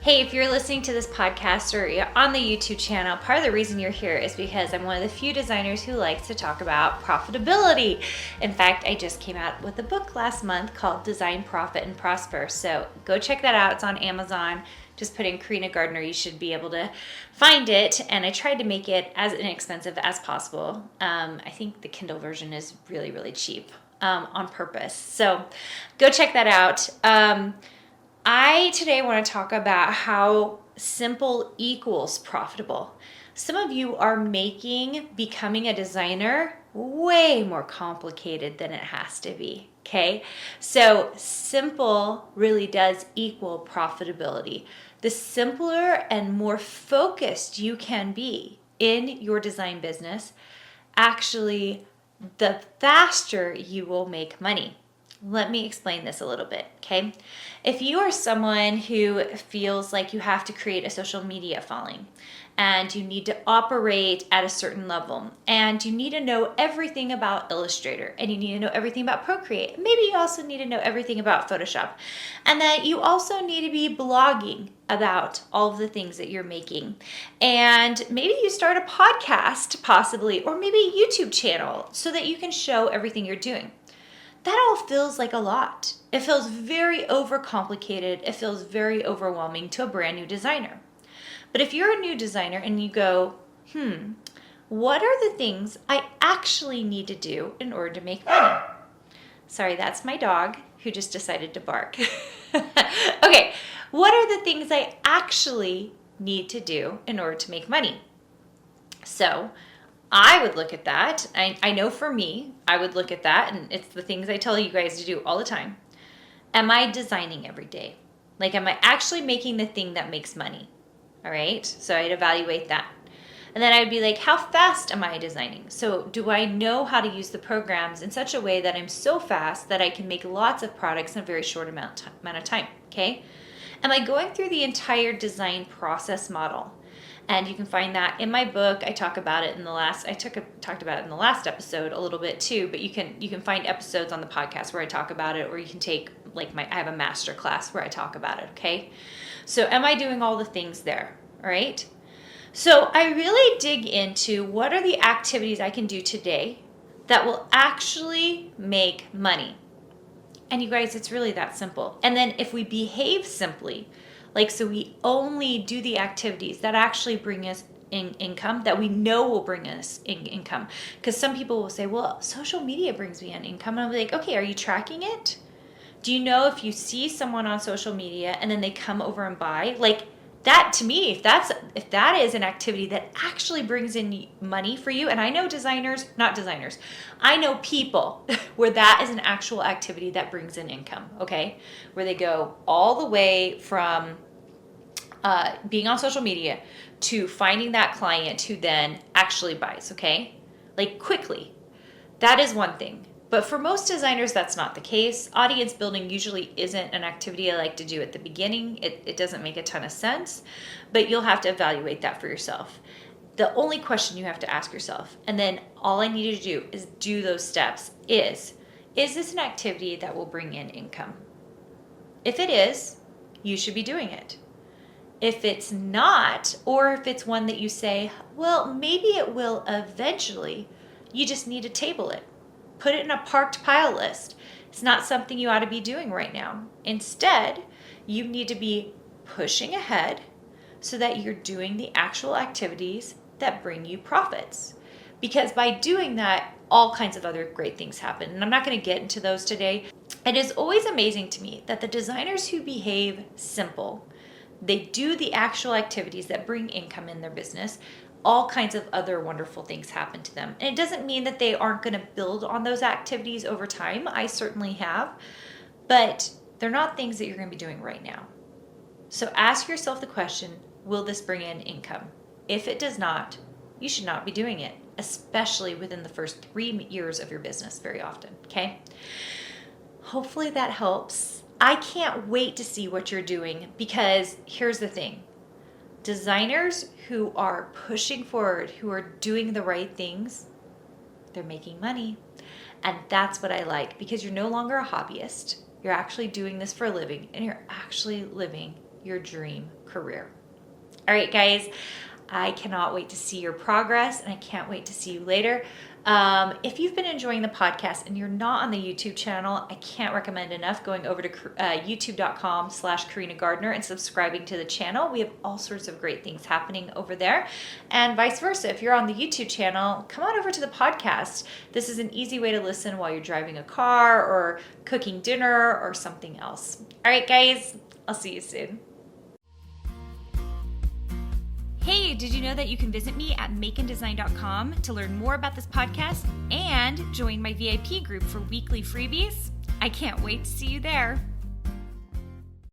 Hey, if you're listening to this podcast or you're on the YouTube channel, part of the reason you're here is because I'm one of the few designers who likes to talk about profitability. In fact, I just came out with a book last month called Design, Profit, and Prosper. So go check that out. It's on Amazon. Just put in Carina Gardner. You should be able to find it. And I tried to make it as inexpensive as possible. I think the Kindle version is really, really cheap on purpose. So go check that out. I today want to talk about how simple equals profitable. Some of you are making becoming a designer way more complicated than it has to be, okay? So simple really does equal profitability. The simpler and more focused you can be in your design business, actually, the faster you will make money. Let me explain this a little bit, okay? If you are someone who feels like you have to create a social media following and you need to operate at a certain level and you need to know everything about Illustrator and you need to know everything about Procreate, maybe you also need to know everything about Photoshop, and that you also need to be blogging about all of the things that you're making, and maybe you start a podcast possibly, or maybe a YouTube channel so that you can show everything you're doing. That all feels like a lot. It feels very overcomplicated. It feels very overwhelming to a brand new designer. But if you're a new designer and you go, what are the things I actually need to do in order to make money? Sorry, that's my dog who just decided to bark. Okay, what are the things I actually need to do in order to make money? So I would look at that. I know for me, I would look at that, and it's the things I tell you guys to do all the time. Am I designing every day? Like, am I actually making the thing that makes money? All right, so I'd evaluate that. And then I'd be like, how fast am I designing? So do I know how to use the programs in such a way that I'm so fast that I can make lots of products in a very short amount of time, okay? Am I going through the entire design process model? And you can find that in my book. I talk about it in the last. Talked about it in the last episode a little bit too. But you can find episodes on the podcast where I talk about it, or you can take I have a master class where I talk about it. Okay, so am I doing all the things there? All right. So I really dig into what are the activities I can do today that will actually make money. And you guys, it's really that simple. And then if we behave simply, so we only do the activities that actually bring us income, that we know will bring us income. Because some people will say, well, social media brings me an income. And I'll be like, okay, are you tracking it? Do you know if you see someone on social media and then they come over and buy? That, to me, if that is an activity that actually brings in money for you, and I know I know people where that is an actual activity that brings in income, okay? Where they go all the way from being on social media to finding that client who then actually buys, okay? Quickly. That is one thing. But for most designers, that's not the case. Audience building usually isn't an activity I like to do at the beginning. It doesn't make a ton of sense, but you'll have to evaluate that for yourself. The only question you have to ask yourself, and then all I need you to do is do those steps, is this an activity that will bring in income? If it is, you should be doing it. If it's not, or if it's one that you say, well, maybe it will eventually, you just need to table it. Put it in a parked pile list. It's not something you ought to be doing right now. Instead, you need to be pushing ahead so that you're doing the actual activities that bring you profits. Because by doing that, all kinds of other great things happen. And I'm not going to get into those today. It is always amazing to me that the designers who behave simple, they do the actual activities that bring income in their business, all kinds of other wonderful things happen to them. And it doesn't mean that they aren't going to build on those activities over time. I certainly have. But they're not things that you're going to be doing right now. So ask yourself the question, will this bring in income? If it does not, you should not be doing it, especially within the first 3 years of your business very often, okay? Hopefully that helps. I can't wait to see what you're doing, because here's the thing. Designers who are pushing forward, who are doing the right things, they're making money. And that's what I like, because you're no longer a hobbyist. You're actually doing this for a living, and you're actually living your dream career. All right, guys, I cannot wait to see your progress, and I can't wait to see you later. If you've been enjoying the podcast and you're not on the YouTube channel, I can't recommend enough going over to youtube.com/Carina Gardner and subscribing to the channel. We have all sorts of great things happening over there, and vice versa. If you're on the YouTube channel, come on over to the podcast. This is an easy way to listen while you're driving a car or cooking dinner or something else. All right, guys, I'll see you soon. Hey, did you know that you can visit me at makeanddesign.com to learn more about this podcast and join my VIP group for weekly freebies? I can't wait to see you there.